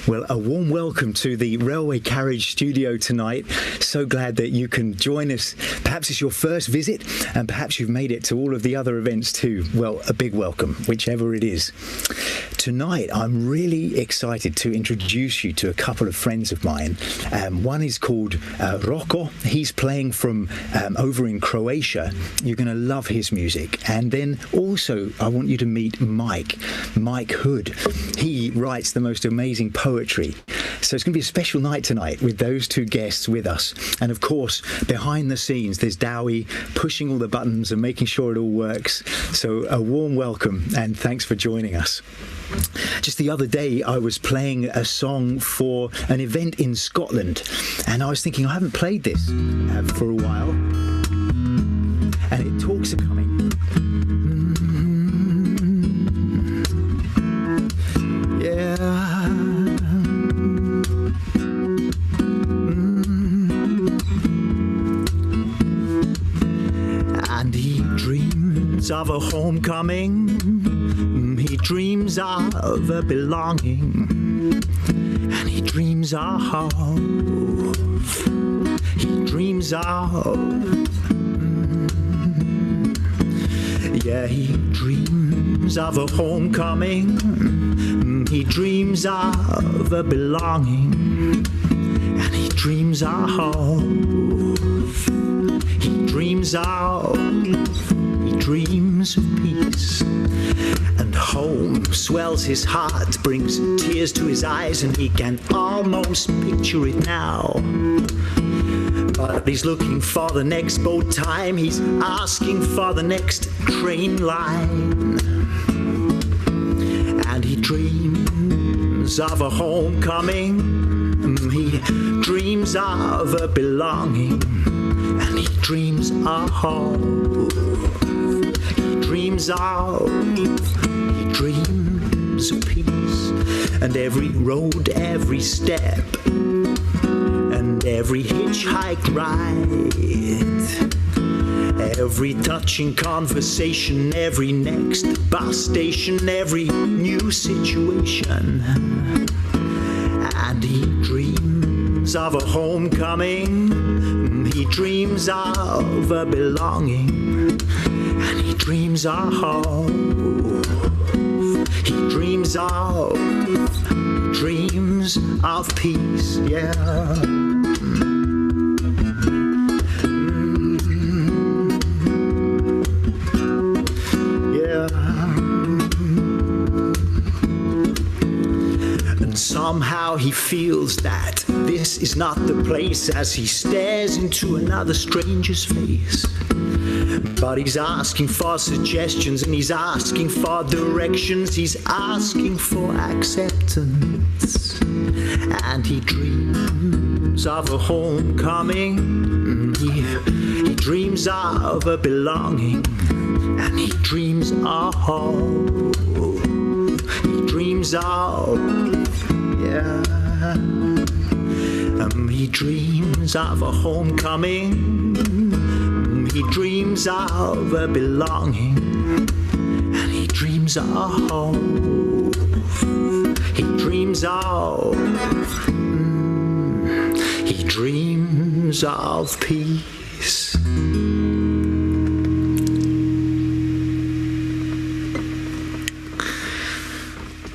Well, a warm welcome to the Railway Carriage studio tonight. So glad that you can join us. Perhaps it's your first visit, and perhaps you've made it to all of the other events too. Well, a big welcome, whichever it is. Tonight, I'm really excited to introduce you to a couple of friends of mine. One is called Roko. He's playing from over in Croatia. You're going to love his music. And then also, I want you to meet Mike Hood. He writes the most amazing poetry. So it's going to be a special night tonight with those two guests with us. And of course, behind the scenes, there's Dowie pushing all the buttons and making sure it all works. So a warm welcome and thanks for joining us. Just the other day, I was playing a song for an event in Scotland, and I was thinking, I haven't played this for a while, and it talks of coming. And he dreams of a homecoming. He dreams of a belonging, and he dreams of, he dreams of a homecoming, he dreams of a belonging, and he dreams of, he dreams of peace. And home swells his heart, brings tears to his eyes, and he can almost picture it now. But he's looking for the next boat time, he's asking for the next train line. And he dreams of a homecoming, he dreams of a belonging, and he dreams of home. Dreams of peace, and every road, every step, and every hitchhike ride, every touching conversation, every next bus station, every new situation. And he dreams of a homecoming, he dreams of a belonging, and he dreams of, he dreams of peace, yeah. And somehow he feels that this is not the place as he stares into another stranger's face. But he's asking for suggestions, and he's asking for directions, he's asking for acceptance. And he dreams of a homecoming, he dreams of a belonging, and he dreams of, he dreams of, yeah. He dreams of a homecoming, he dreams of a belonging, and he dreams of, he dreams of, he dreams of peace.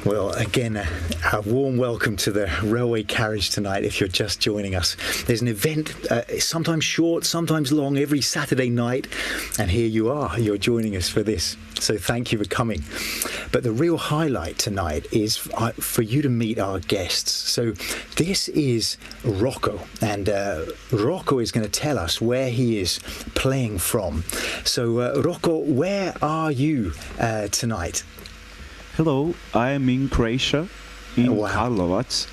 Well, again, a warm welcome to the Railway Carriage tonight if you're just joining us. There's an event, sometimes short, sometimes long, every Saturday night, and here you are, you're joining us for this. So thank you for coming. But the real highlight tonight is for you to meet our guests. So this is Roko, and Roko is going to tell us where he is playing from. So Roko, where are you tonight? Hello, I am in Croatia, in Karlovac.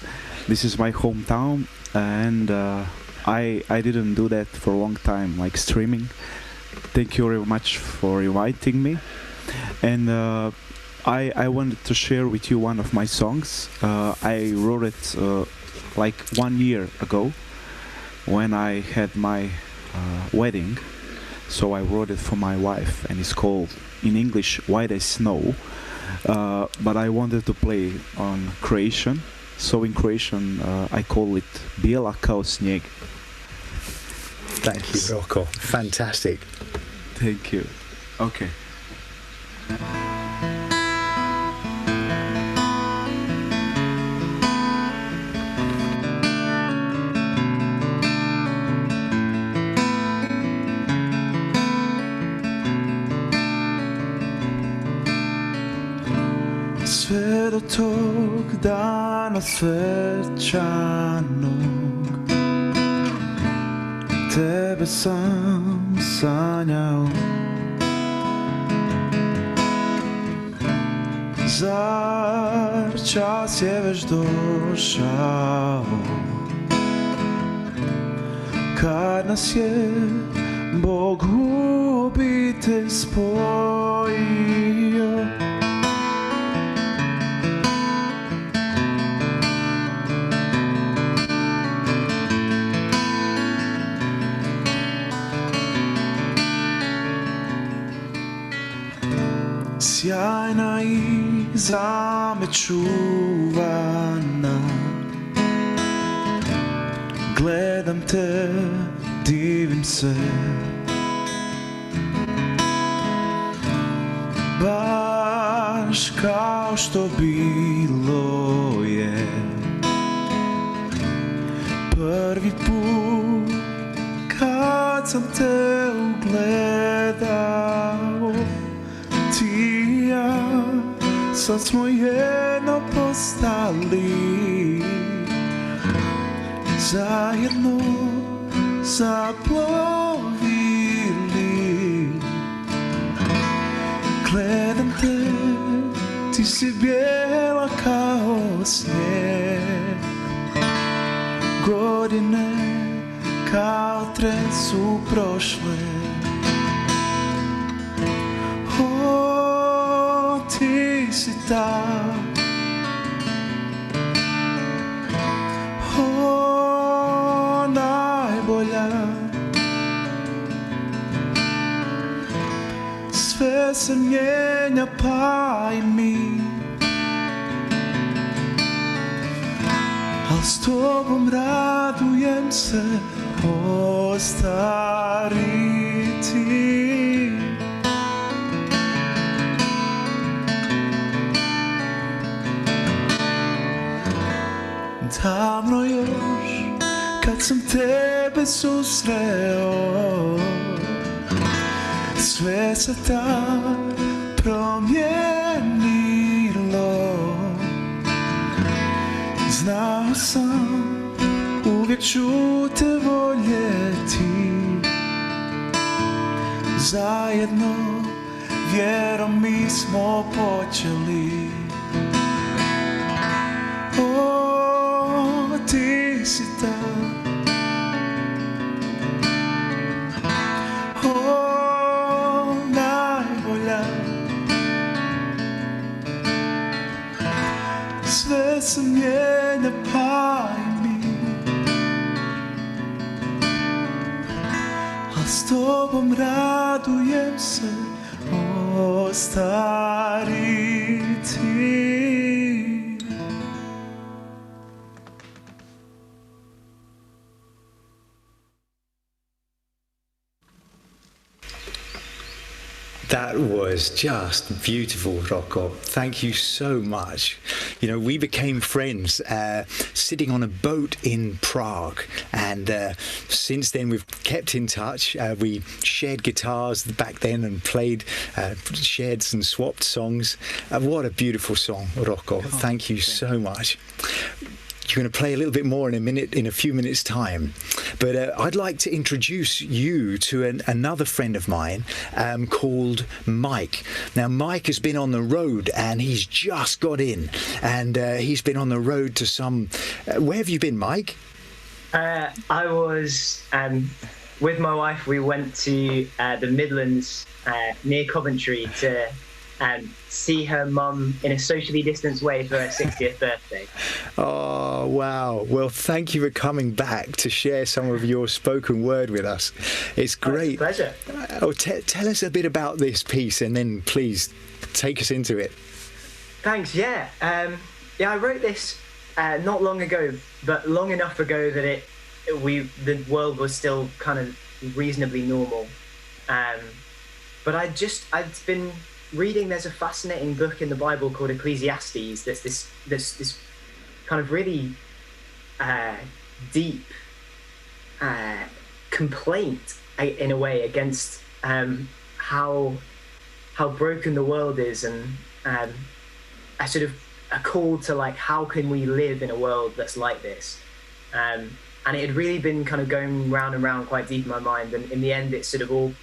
This is my hometown, and I didn't do that for a long time, like streaming. Thank you very much for inviting me. And I wanted to share with you one of my songs. I wrote it like 1 year ago when I had my wedding. So I wrote it for my wife, and it's called, in English, White as Snow. But I wanted to play on Croatian, So in Croatian, I call it bijela kao snijeg. Thank you, Roko. Fantastic. Thank you. Okay. Sve do tog dana svečanog tebe sam sanjao. Zar čas je već došao kad nas je Bog u obitelj spojio? Sjajna i zamečuvana, gledam te, divim se, baš kao što bilo je prvi put kad sam te ugledao. Ti i ja sad smo jedno postali, zajedno zaplovili. Gledam te, ti si bijela kao snijeg, godine kao tren su prošle. Ti si ta, najbolja. Sve se mijenja pa i mi, al s tobom radujem se ostariti. Davno još, kad sam tebe susreo, sve se tad promijenilo. Znao sam, uvijek ću te voljeti. Zajedno, vjerom mi smo počeli. Ti si ta, najbolja. Sve se mijenja pa i mi, a s tobom radujem se ostariti. That was just beautiful, Roko. Thank you so much. You know, we became friends sitting on a boat in Prague, and since then we've kept in touch. We shared guitars back then and played, shared and swapped songs. What a beautiful song, Roko. Thank you so much. You're going to play a little bit more in a few minutes' time. But I'd like to introduce you to another friend of mine called Mike. Now, Mike has been on the road and he's just got in. And he's been on the road to some... where have you been, Mike? I was... with my wife, we went to the Midlands near Coventry to... see her mum in a socially distanced way for her 60th birthday. Oh, wow. Well, thank you for coming back to share some of your spoken word with us. It's great. Oh, it's a pleasure. Tell us a bit about this piece and then please take us into it. Thanks, yeah. I wrote this not long ago, but long enough ago that the world was still kind of reasonably normal. But I'd been reading. There's a fascinating book in the Bible called Ecclesiastes. That's this kind of really deep complaint, in a way, against how broken the world is, and a sort of a call to, like, how can we live in a world that's like this? And it had really been kind of going round and round quite deep in my mind, and in the end it sort of all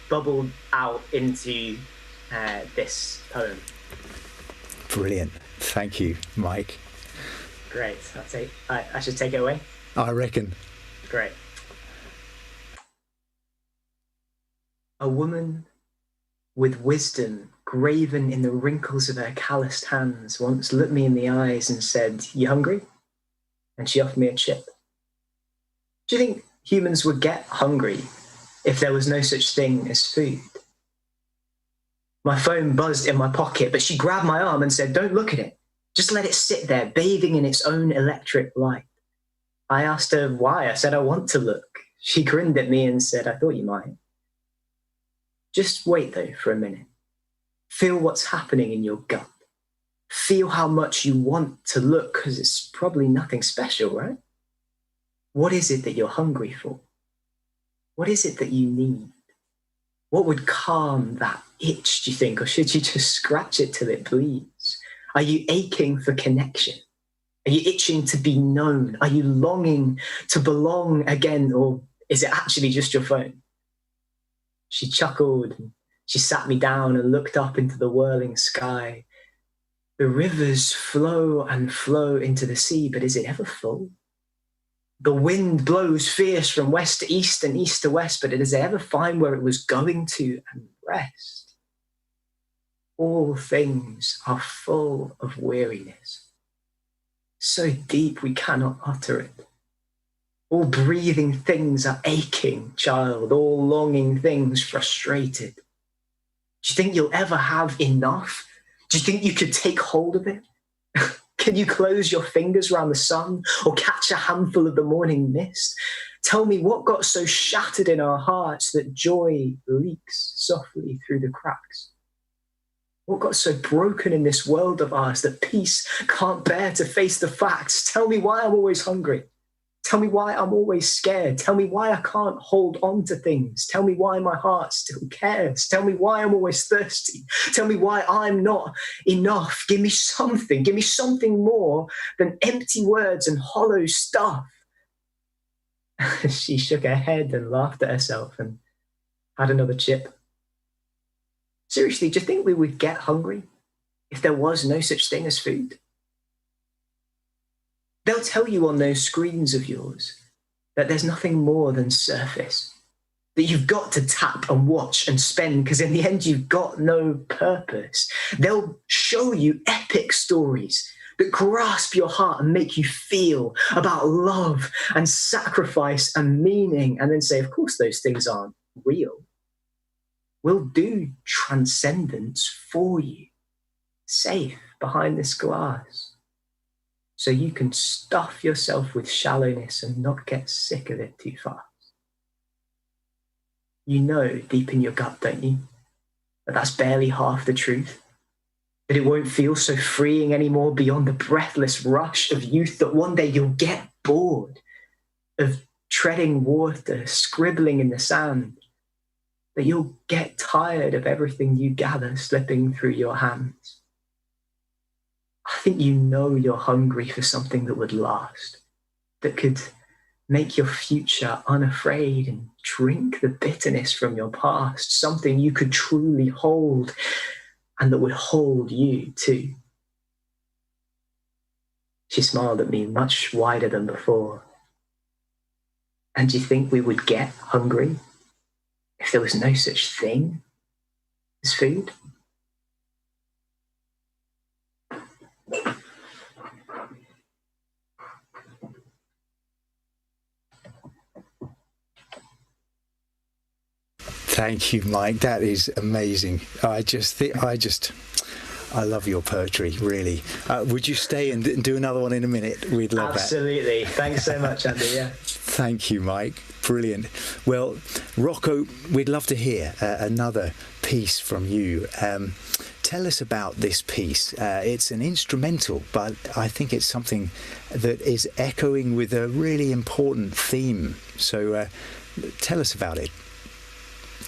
bubbled out into this poem. Brilliant. Thank you, Mike. Great. I should take it away? I reckon. Great. A woman with wisdom graven in the wrinkles of her calloused hands once looked me in the eyes and said, "You hungry?" And she offered me a chip. Do you think humans would get hungry if there was no such thing as food? My phone buzzed in my pocket, but she grabbed my arm and said, "Don't look at it. Just let it sit there, bathing in its own electric light." I asked her why. I said, "I want to look." She grinned at me and said, "I thought you might." Just wait, though, for a minute. Feel what's happening in your gut. Feel how much you want to look, because it's probably nothing special, right? What is it that you're hungry for? What is it that you need? What would calm that itch, do you think? Or should you just scratch it till it bleeds? Are you aching for connection? Are you itching to be known? Are you longing to belong again? Or is it actually just your phone? She chuckled and she sat me down and looked up into the whirling sky. The rivers flow and flow into the sea, but is it ever full? The wind blows fierce from west to east and east to west, but does it ever find where it was going to and rest? All things are full of weariness, so deep we cannot utter it. All breathing things are aching, child, all longing things frustrated. Do you think you'll ever have enough? Do you think you could take hold of it? Can you close your fingers around the sun or catch a handful of the morning mist? Tell me, what got so shattered in our hearts that joy leaks softly through the cracks? What got so broken in this world of ours that peace can't bear to face the facts? Tell me why I'm always hungry. Tell me why I'm always scared. Tell me why I can't hold on to things. Tell me why my heart still cares. Tell me why I'm always thirsty. Tell me why I'm not enough. Give me something more than empty words and hollow stuff. She shook her head and laughed at herself and had another chip. Seriously, do you think we would get hungry if there was no such thing as food? They'll tell you on those screens of yours that there's nothing more than surface, that you've got to tap and watch and spend because in the end you've got no purpose. They'll show you epic stories that grasp your heart and make you feel about love and sacrifice and meaning, and then say, of course those things aren't real. We'll do transcendence for you, safe behind this glass. So you can stuff yourself with shallowness and not get sick of it too fast. You know deep in your gut, don't you, that that's barely half the truth? That it won't feel so freeing anymore beyond the breathless rush of youth, that one day you'll get bored of treading water, scribbling in the sand, that you'll get tired of everything you gather slipping through your hands. I think you know you're hungry for something that would last, that could make your future unafraid and drink the bitterness from your past, something you could truly hold and that would hold you too. She smiled at me much wider than before. And do you think we would get hungry if there was no such thing as food? Thank you, Mike. That is amazing. I I love your poetry, really. Would you stay and do another one in a minute? We'd love Absolutely. Thanks so much, Andy. Yeah. Thank you, Mike. Brilliant. Well, Roko, we'd love to hear another piece from you. Tell us about this piece. It's an instrumental, but I think it's something that is echoing with a really important theme. So tell us about it.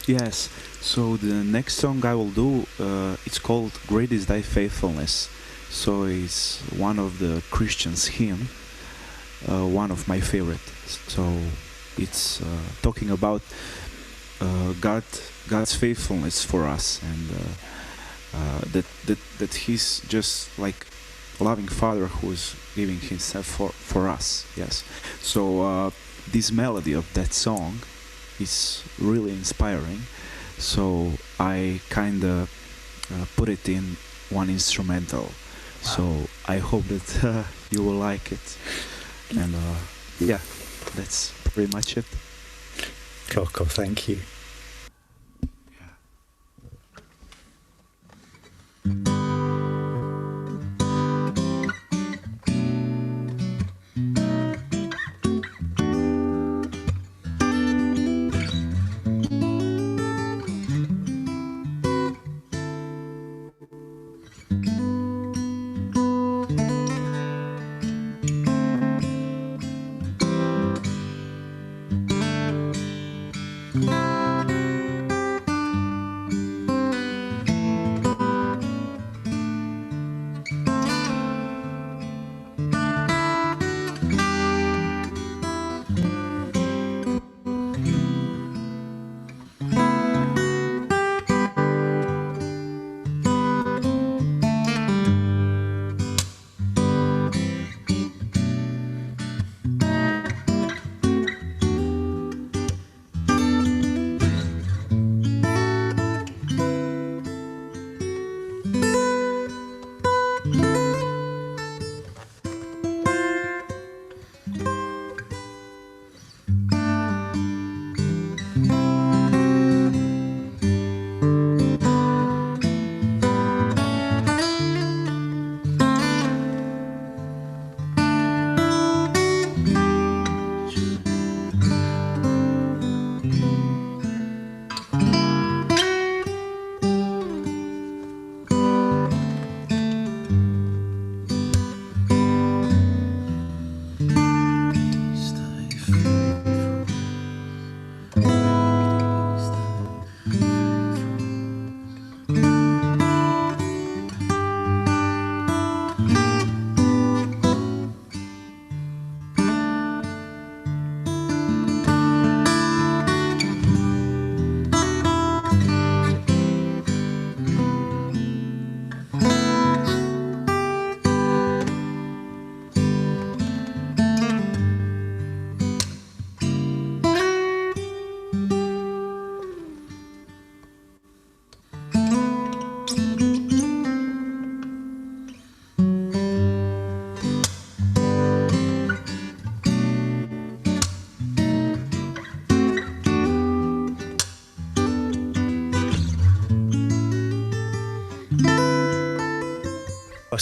Yes, so the next song I will do, it's called Great is Thy Faithfulness. So it's one of the Christian's hymn, one of my favorite. So it's talking about God's faithfulness for us, and that He's just like a loving Father who's giving Himself for us. Yes. So this melody of that song is really inspiring. So I kind of put it in one instrumental. Wow. So I hope that you will like it. And yeah, that's pretty much it. Roko, thank you.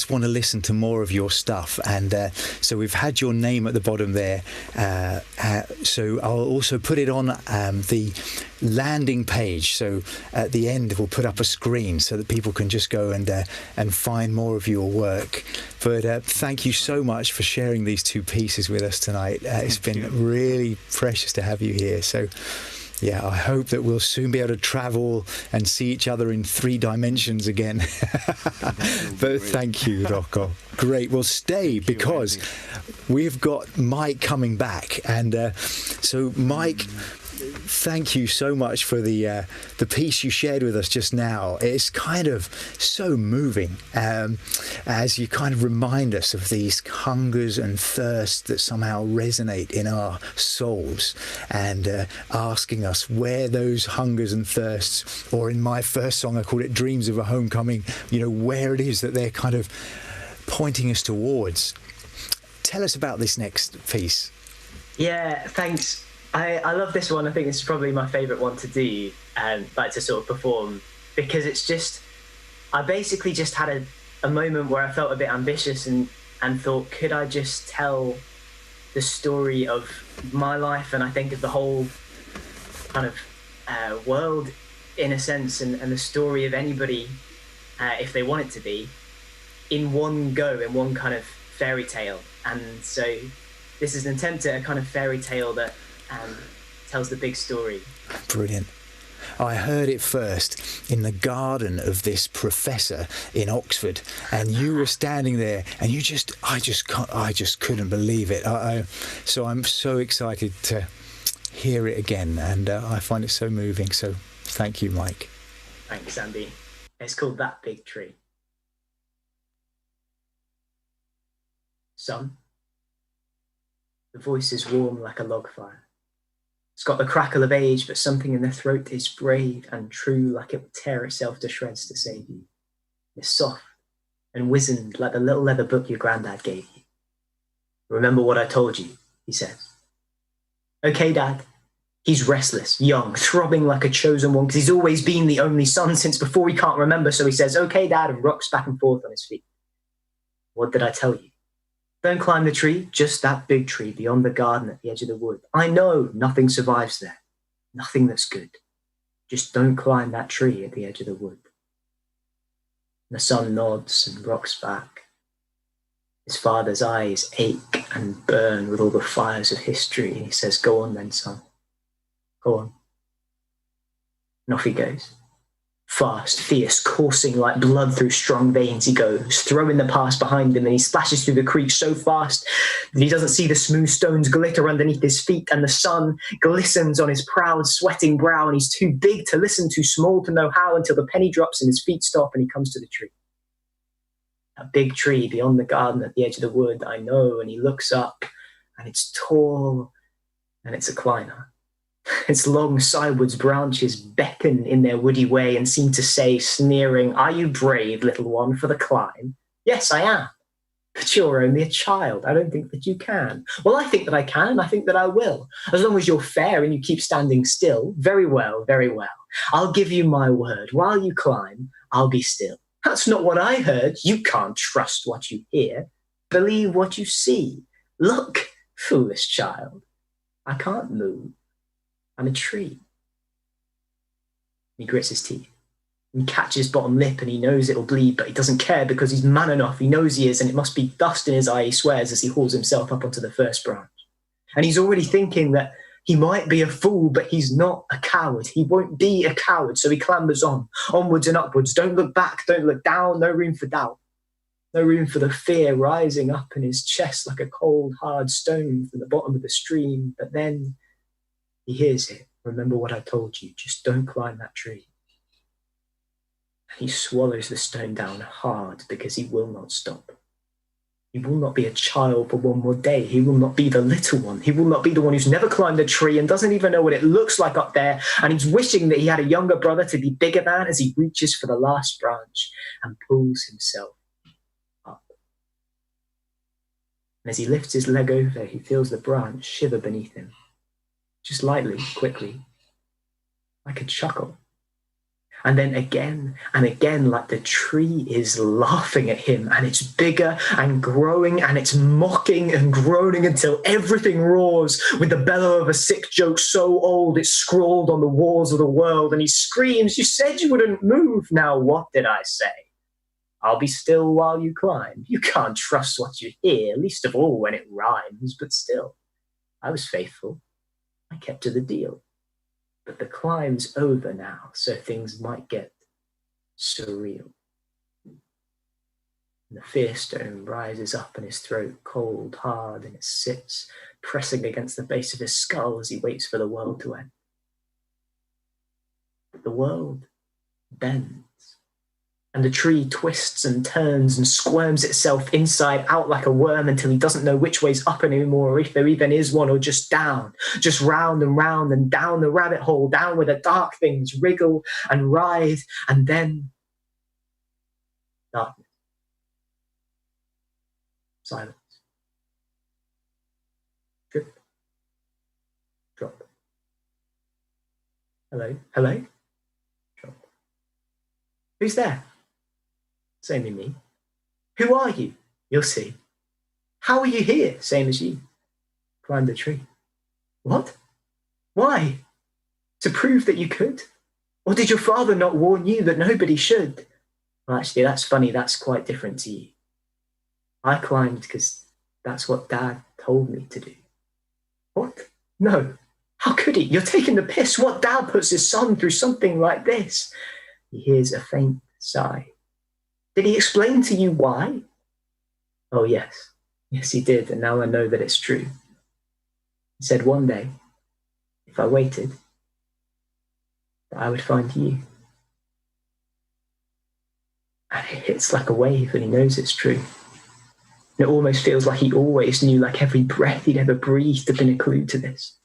Just want to listen to more of your stuff, and so we've had your name at the bottom there, so I'll also put it on the landing page, so at the end we'll put up a screen so that people can just go and find more of your work. But thank you so much for sharing these two pieces with us tonight. It's been really precious to have you here. So yeah, I hope that we'll soon be able to travel and see each other in 3 dimensions again. But thank you, Roko. Great. Well, stay, because we've got Mike coming back. And so, Mike, thank you so much for the piece you shared with us just now. It's kind of so moving as you kind of remind us of these hungers and thirsts that somehow resonate in our souls, and asking us where those hungers and thirsts, or in my first song I called it Dreams of a Homecoming, where it is that they're kind of pointing us towards. Tell us about this next piece. Yeah, thanks. I love this one. I think this is probably my favourite one to do, like to sort of perform, because it's just I basically just had a moment where I felt a bit ambitious and thought, could I just tell the story of my life, and I think of the whole kind of world in a sense, and the story of anybody, if they want it to be, in one go, in one kind of fairy tale. And so this is an attempt at a kind of fairy tale that tells the big story. Brilliant. I heard it first in the garden of this professor in Oxford, and you were standing there, and I just couldn't believe it. So I'm so excited to hear it again, and I find it so moving. So thank you, Mike. Thanks, Andy. It's called That Big Tree. Son, the voice is warm like a log fire. It's got the crackle of age, but something in the throat is brave and true, like it would tear itself to shreds to save you. It's soft and wizened like the little leather book your granddad gave you. Remember what I told you, he says. Okay, Dad. He's restless, young, throbbing like a chosen one, because he's always been the only son since before he can't remember, so he says, okay, Dad, and rocks back and forth on his feet. What did I tell you? Don't climb the tree, just that big tree beyond the garden at the edge of the wood. I know nothing survives there, nothing that's good. Just don't climb that tree at the edge of the wood. And the son nods and rocks back. His father's eyes ache and burn with all the fires of history, and he says, go on then, son. Go on. And off he goes. Fast, fierce, coursing like blood through strong veins he goes, throwing the past behind him, and he splashes through the creek so fast that he doesn't see the smooth stones glitter underneath his feet, and the sun glistens on his proud, sweating brow, and he's too big to listen, too small to know how, until the penny drops and his feet stop and he comes to the tree. A big tree beyond the garden at the edge of the wood, I know, and he looks up, and it's tall, and it's a climber. Its long sidewards branches beckon in their woody way and seem to say, sneering, are you brave, little one, for the climb? Yes, I am. But you're only a child. I don't think that you can. Well, I think that I can, and I think that I will. As long as you're fair and you keep standing still, very well, very well. I'll give you my word. While you climb, I'll be still. That's not what I heard. You can't trust what you hear. Believe what you see. Look, foolish child. I can't move. I'm a tree. He grits his teeth. He catches his bottom lip and he knows it'll bleed, but he doesn't care because he's man enough. He knows he is, and it must be dust in his eye, he swears, as he hauls himself up onto the first branch. And he's already thinking that he might be a fool, but he's not a coward. He won't be a coward, so he clambers on, onwards and upwards. Don't look back, don't look down, no room for doubt. No room for the fear rising up in his chest like a cold, hard stone from the bottom of the stream. But then he hears it. Remember what I told you. Just don't climb that tree. He swallows the stone down hard because he will not stop. He will not be a child for one more day. He will not be the little one. He will not be the one who's never climbed a tree and doesn't even know what it looks like up there. And he's wishing that he had a younger brother to be bigger than, as he reaches for the last branch and pulls himself up. And as he lifts his leg over, he feels the branch shiver beneath him. Just lightly, quickly, like a chuckle. And then again and again, like the tree is laughing at him, and it's bigger and growing, and it's mocking and groaning until everything roars with the bellow of a sick joke so old it's scrawled on the walls of the world. And he screams, you said you wouldn't move. Now what did I say? I'll be still while you climb. You can't trust what you hear, least of all when it rhymes, but still, I was faithful. I kept to the deal. But the climb's over now, so things might get surreal. And the fear stone rises up in his throat, cold, hard, and it sits, pressing against the base of his skull as he waits for the world to end. But the world bends. And the tree twists and turns and squirms itself inside out like a worm until he doesn't know which way's up anymore, or if there even is one, or just down, just round and down the rabbit hole, down where the dark things wriggle and writhe, and then darkness. Silence. Drip. Drop. Hello? Hello? Drop. Who's there? It's only me. Who are you? You'll see. How are you here? Same as you. Climbed the tree. What? Why? To prove that you could? Or did your father not warn you that nobody should? Well, actually, that's funny. That's quite different to you. I climbed because that's what Dad told me to do. What? No. How could he? You're taking the piss. What dad puts his son through something like this? He hears a faint sigh. Did he explain to you why? Oh, yes. Yes, he did. And now I know that it's true. He said one day, if I waited, that I would find you. And it hits like a wave, and he knows it's true. And it almost feels like he always knew, like every breath he'd ever breathed had been a clue to this.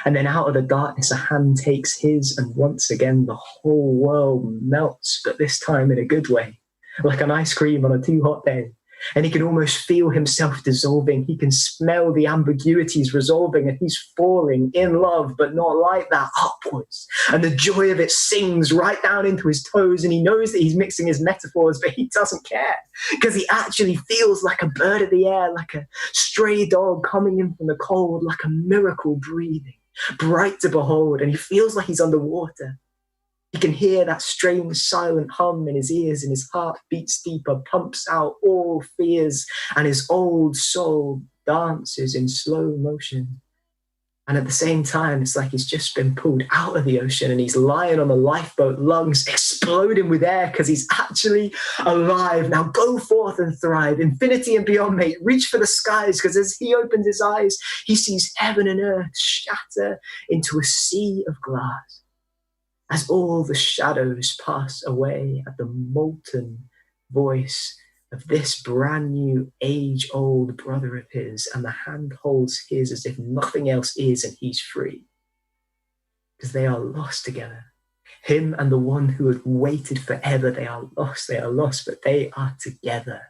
And then out of the darkness, a hand takes his, and once again, the whole world melts, but this time in a good way, like an ice cream on a too hot day. And he can almost feel himself dissolving. He can smell the ambiguities resolving, and he's falling in love, but not like that, upwards. And the joy of it sings right down into his toes, and he knows that he's mixing his metaphors, but he doesn't care, because he actually feels like a bird of the air, like a stray dog coming in from the cold, like a miracle breathing, bright to behold, and he feels like he's underwater. He can hear that strange silent hum in his ears, and his heart beats deeper, pumps out all fears, and his old soul dances in slow motion. And at the same time, it's like he's just been pulled out of the ocean, and he's lying on the lifeboat, lungs exploding with air because he's actually alive. Now go forth and thrive, infinity and beyond, mate. Reach for the skies, because as he opens his eyes, he sees heaven and earth shatter into a sea of glass. As all the shadows pass away at the molten voice of this brand new age-old brother of his, and the hand holds his as if nothing else is, and he's free. Because they are lost together. Him and the one who had waited forever, they are lost, but they are together.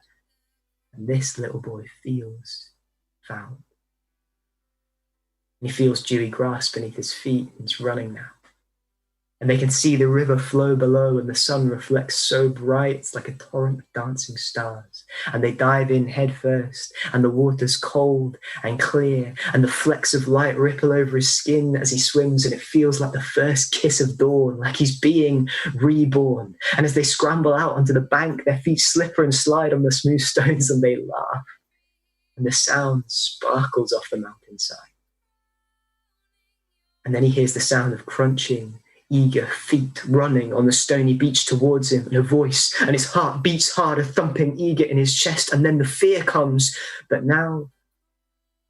And this little boy feels found. And he feels dewy grass beneath his feet, and he's running now. And they can see the river flow below, and the sun reflects so bright, it's like a torrent of dancing stars. And they dive in head first, and the water's cold and clear, and the flecks of light ripple over his skin as he swims, and it feels like the first kiss of dawn, like he's being reborn. And as they scramble out onto the bank, their feet slipper and slide on the smooth stones, and they laugh. And the sound sparkles off the mountainside. And then he hears the sound of crunching, eager feet running on the stony beach towards him, and a voice, and his heart beats harder, thumping eager in his chest, and then the fear comes, but now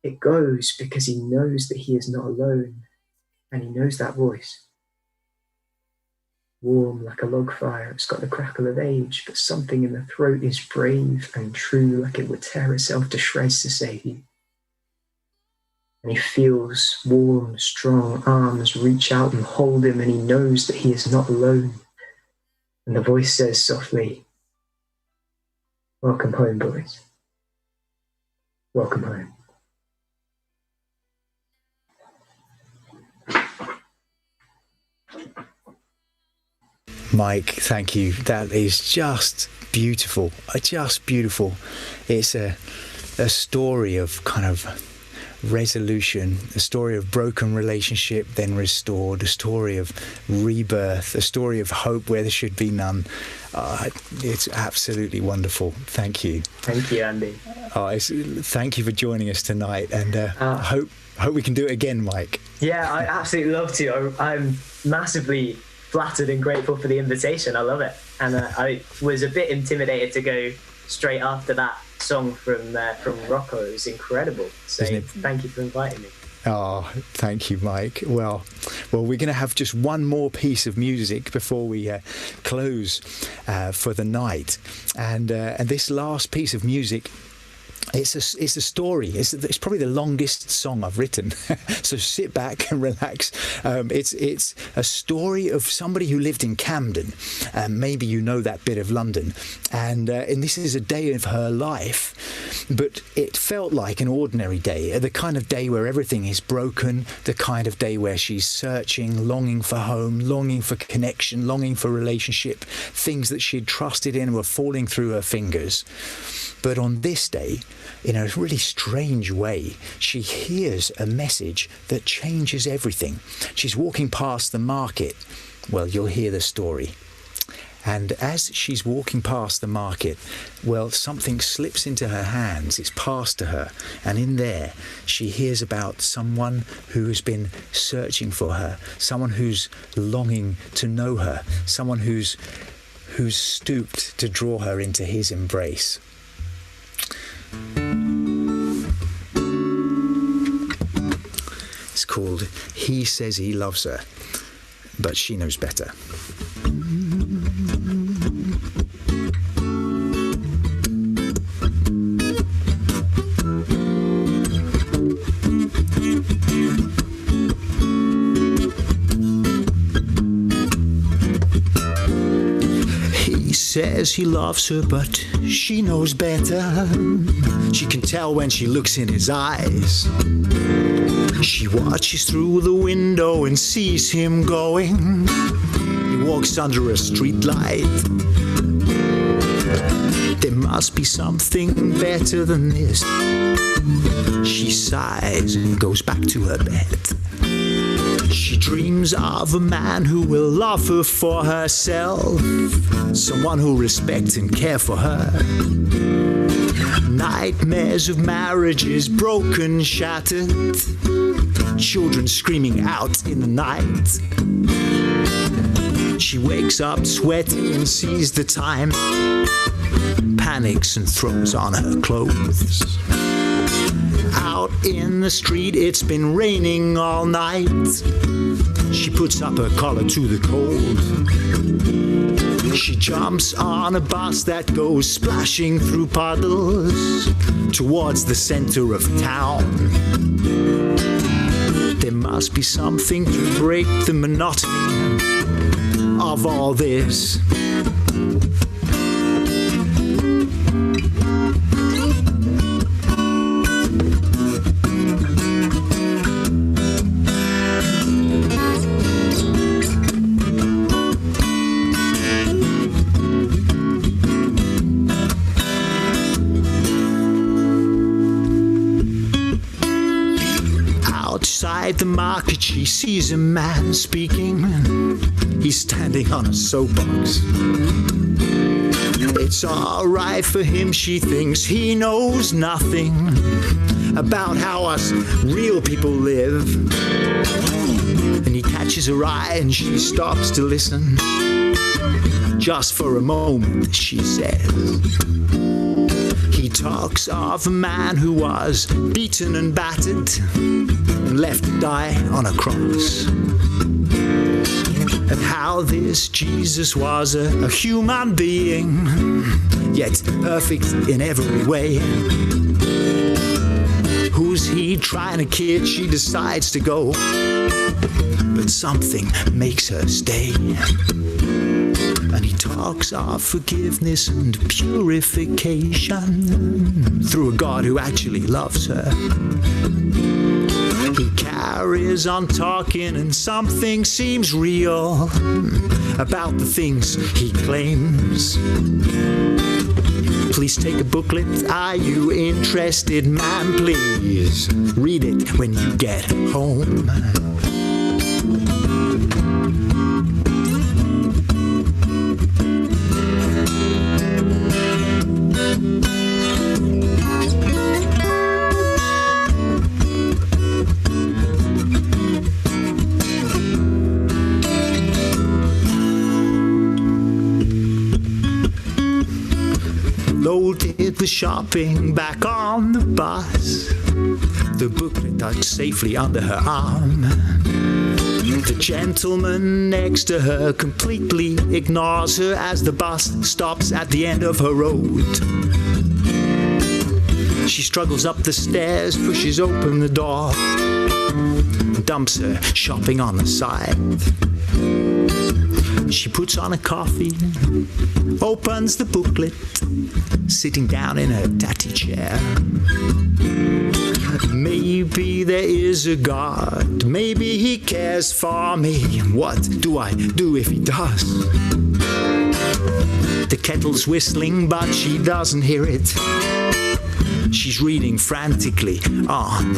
it goes because he knows that he is not alone, and he knows that voice. Warm like a log fire, it's got the crackle of age, but something in the throat is brave and true, like it would tear itself to shreds to save you. And he feels warm, strong arms reach out and hold him, and he knows that he is not alone. And the voice says softly, "Welcome home, boys. Welcome home." Mike, thank you. That is just beautiful. Just beautiful. It's a story of kind of resolution, a story of broken relationship then restored, a story of rebirth, a story of hope where there should be none. It's absolutely wonderful. Thank you. Thank you, Andy. Thank you for joining us tonight, and hope we can do it again, Mike. Yeah, I absolutely love to. I'm massively flattered and grateful for the invitation. I love it, and I was a bit intimidated to go straight after that song from Roko. It was incredible. So thank you for inviting me. Oh, thank you, Mike. Well, we're going to have just one more piece of music before we close for the night, and this last piece of music It's a story. It's probably the longest song I've written. So sit back and relax. It's a story of somebody who lived in Camden. Maybe you know that bit of London. And this is a day of her life. But it felt like an ordinary day, the kind of day where everything is broken, the kind of day where she's searching, longing for home, longing for connection, longing for relationship. Things that she'd trusted in were falling through her fingers. But on this day, in a really strange way, she hears a message that changes everything. She's walking past the market. Well, you'll hear the story. And as she's walking past the market, well, something slips into her hands. It's passed to her. And in there, she hears about someone who has been searching for her, someone who's longing to know her, someone who's stooped to draw her into his embrace. It's called He Says He Loves Her, but She Knows Better. He says he loves her, but she knows better. She can tell when she looks in his eyes. She watches through the window and sees him going. He walks under a street light. There must be something better than this. She sighs and goes back to her bed. She dreams of a man who will love her for herself, someone who'll respect and care for her. Nightmares of marriages broken, shattered, children screaming out in the night. She wakes up sweating and sees the time, panics and throws on her clothes. Out in the street, it's been raining all night. She puts up her collar to the cold. She jumps on a bus that goes splashing through puddles towards the center of town. There must be something to break the monotony of all this. Outside the market, she sees a man speaking. He's standing on a soapbox. It's all right for him, she thinks. He knows nothing about how us real people live. And he catches her eye and she stops to listen. Just for a moment, she says. He talks of a man who was beaten and battered and left to die on a cross. And how this Jesus was a human being, yet perfect in every way. Who's he trying to kid? She decides to go, but something makes her stay. And he talks of forgiveness and purification through a God who actually loves her. He carries on talking and something seems real about the things he claims. Please take a booklet. Are you interested, ma'am? Please read it when you get home. Loaded with shopping, back on the bus, the booklet tucked safely under her arm. The gentleman next to her completely ignores her as the bus stops at the end of her road. She struggles up the stairs, pushes open the door, dumps her shopping on the side. She puts on a coffee, opens the booklet, sitting down in her tatty chair. Maybe there is a God, maybe he cares for me. What do I do if he does? The kettle's whistling, but she doesn't hear it. She's reading frantically on.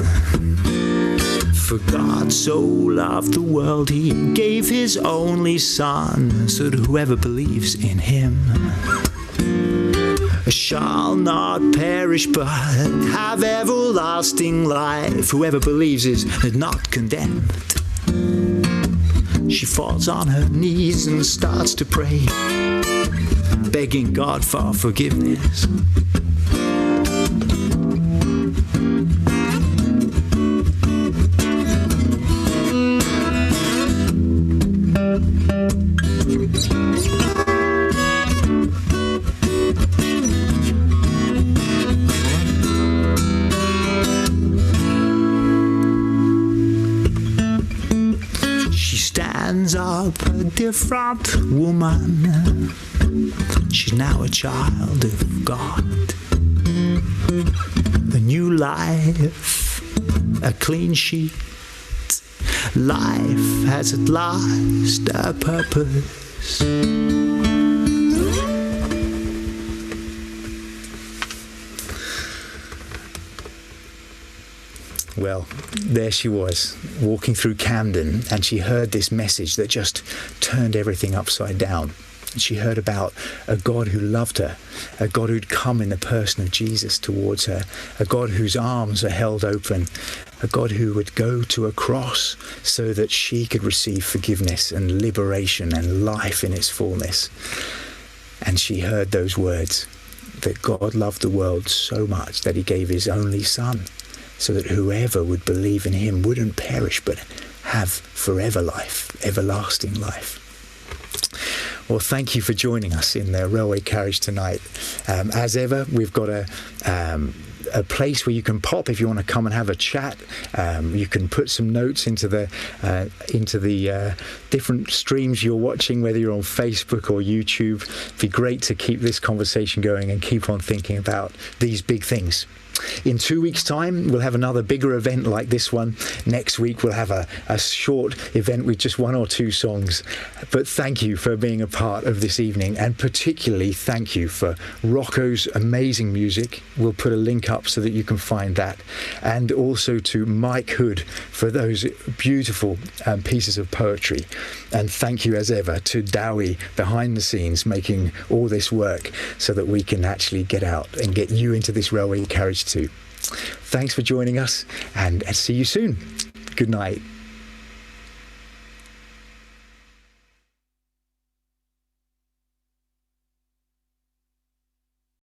For God so loved the world, he gave his only son, so that whoever believes in him shall not perish but have everlasting life. Whoever believes is not condemned. She falls on her knees and starts to pray, begging God for forgiveness. Up a different woman. She's now a child of God. A new life, a clean sheet. Life has at last a purpose. Well, there she was, walking through Camden, and she heard this message that just turned everything upside down. She heard about a God who loved her, a God who'd come in the person of Jesus towards her, a God whose arms are held open, a God who would go to a cross so that she could receive forgiveness and liberation and life in its fullness. And she heard those words, that God loved the world so much that he gave his only son, so that whoever would believe in him wouldn't perish but have forever life, everlasting life. Well, thank you for joining us in the Railway Carriage tonight. As ever, we've got a place where you can pop if you want to come and have a chat. You can put some notes into the different streams you're watching, whether you're on Facebook or YouTube. It'd be great to keep this conversation going and keep on thinking about these big things. In 2 weeks' time, we'll have another bigger event like this one. Next week, we'll have a short event with just 1 or 2 songs. But thank you for being a part of this evening, and particularly thank you for Roko's amazing music. We'll put a link up so that you can find that. And also to Mike Hood for those beautiful pieces of poetry. And thank you as ever to Dowie behind the scenes, making all this work so that we can actually get out and get you into this Railway Carriage too. Thanks for joining us, and see you soon. Good night.